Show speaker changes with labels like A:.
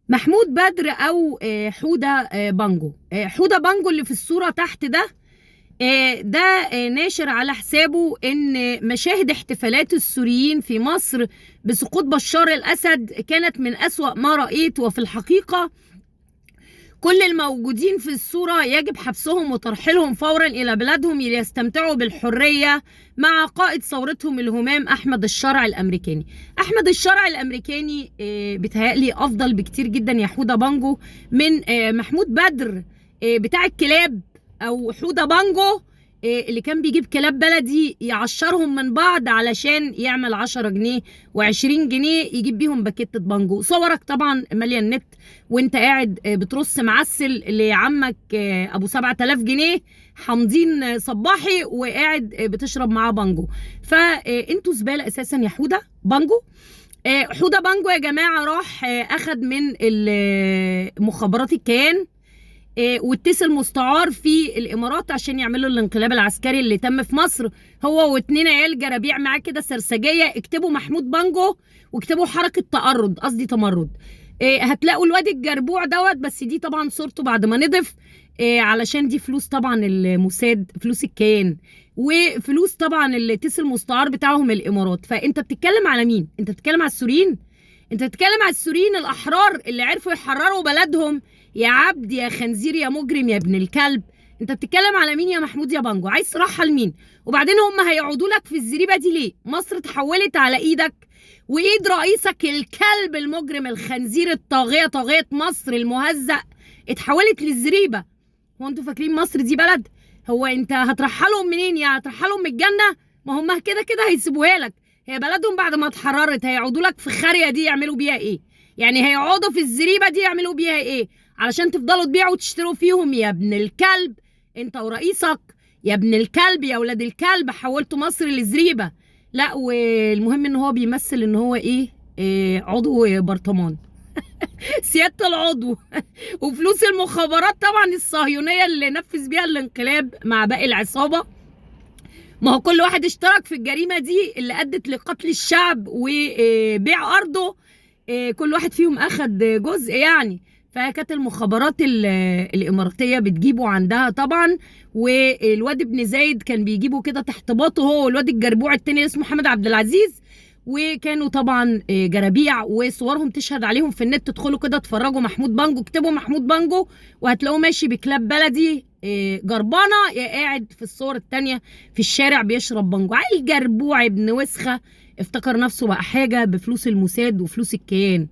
A: محمود بدر او حوده بانجو. حوده بانجو اللي في الصوره تحت ده، ده ناشر على حسابه ان مشاهد احتفالات السوريين في مصر بسقوط بشار الاسد كانت من اسوأ ما رأيت، وفي الحقيقه كل الموجودين في الصورة يجب حبسهم وترحيلهم فورا إلى بلادهم ليستمتعوا بالحرية مع قائد ثورتهم الهمام أحمد الشرع الأمريكاني. أحمد الشرع الأمريكاني بيتهيألي أفضل بكتير جدا يا حودة بانجو من محمود بدر بتاع الكلاب، أو حودة بانجو اللي كان بيجيب كلاب بلدي يعشرهم من بعض علشان يعمل 10 جنيه و20 جنيه يجيب بيهم باكيتة بانجو. صورك طبعا مالية النت وانت قاعد بترص معسل لعمك ابو 7000 جنيه حمضين صباحي وقاعد بتشرب معاه بانجو. فانتوا زبالة اساسا يا حودة بانجو. حودة بانجو يا جماعة راح اخد من مخابرات الكيان واتصل مستعار في الامارات عشان يعملوا الانقلاب العسكري اللي تم في مصر. هو و2 عيال جرابيع معاه كده سرسجيه. اكتبوا محمود بانجو واكتبوا حركه تأرد، قصدي تمرد. هتلاقوا الواد الجربوع دوت، بس دي طبعا صورته بعد ما نضف علشان دي فلوس طبعا الموساد، فلوس الكيان وفلوس طبعا اللي اتصل المستعار بتاعهم الامارات. فانت بتتكلم على مين؟ انت بتتكلم على السوريين؟ انت بتتكلم على السوريين الاحرار اللي عرفوا يحرروا بلدهم يا عبد يا خنزير يا مجرم يا ابن الكلب. انت بتتكلم على مين يا محمود يا بانجو؟ عايز ترحل مين؟ وبعدين هم هيقعدوا لك في الزريبه دي ليه؟ مصر اتحولت على ايدك وايد رئيسك الكلب المجرم الخنزير الطاغيه، طاغيه مصر المهزأ، اتحولت للزريبه. هو انتوا فاكرين مصر دي بلد؟ هو انت هترحلهم منين؟ يعني هترحلهم من الجنه؟ ما هم كده كده هيسيبوها لك. هي بلدهم بعد ما اتحررت هيقعدوا لك في الخاريه دي يعملوا بيها ايه؟ يعني هيقعدوا في الزريبه دي يعملوا بيها ايه؟ علشان تفضلوا تبيعوا وتشتروا فيهم يا ابن الكلب انت ورئيسك. يا ابن الكلب يا ولاد الكلب حولتوا مصر لزريبه. لا والمهم ان هو بيمثل ان هو إيه عضو برطمان سياده العضو وفلوس المخابرات طبعا الصهيونيه اللي نفذ بيها الانقلاب مع باقي العصابه. ما هو كل واحد اشترك في الجريمه دي اللي ادت لقتل الشعب وبيع ارضه. كل واحد فيهم اخد جزء يعني. فكانت المخابرات الاماراتيه بتجيبه عندها طبعا، والواد ابن زايد كان بيجيبه كده تحت باطه هو والواد الجربوع التاني اسمه محمد عبد العزيز. وكانوا طبعا جرابيع وصورهم تشهد عليهم في النت. تدخلوا كده تفرجوا محمود بانجو، اكتبوا محمود بانجو وهتلاقوه ماشي بكلاب بلدي جربانه، يا قاعد في الصور التانيه في الشارع بيشرب بانجو. عيل جربوع ابن وسخه افتكر نفسه بقى حاجه بفلوس الموساد وفلوس الكيان.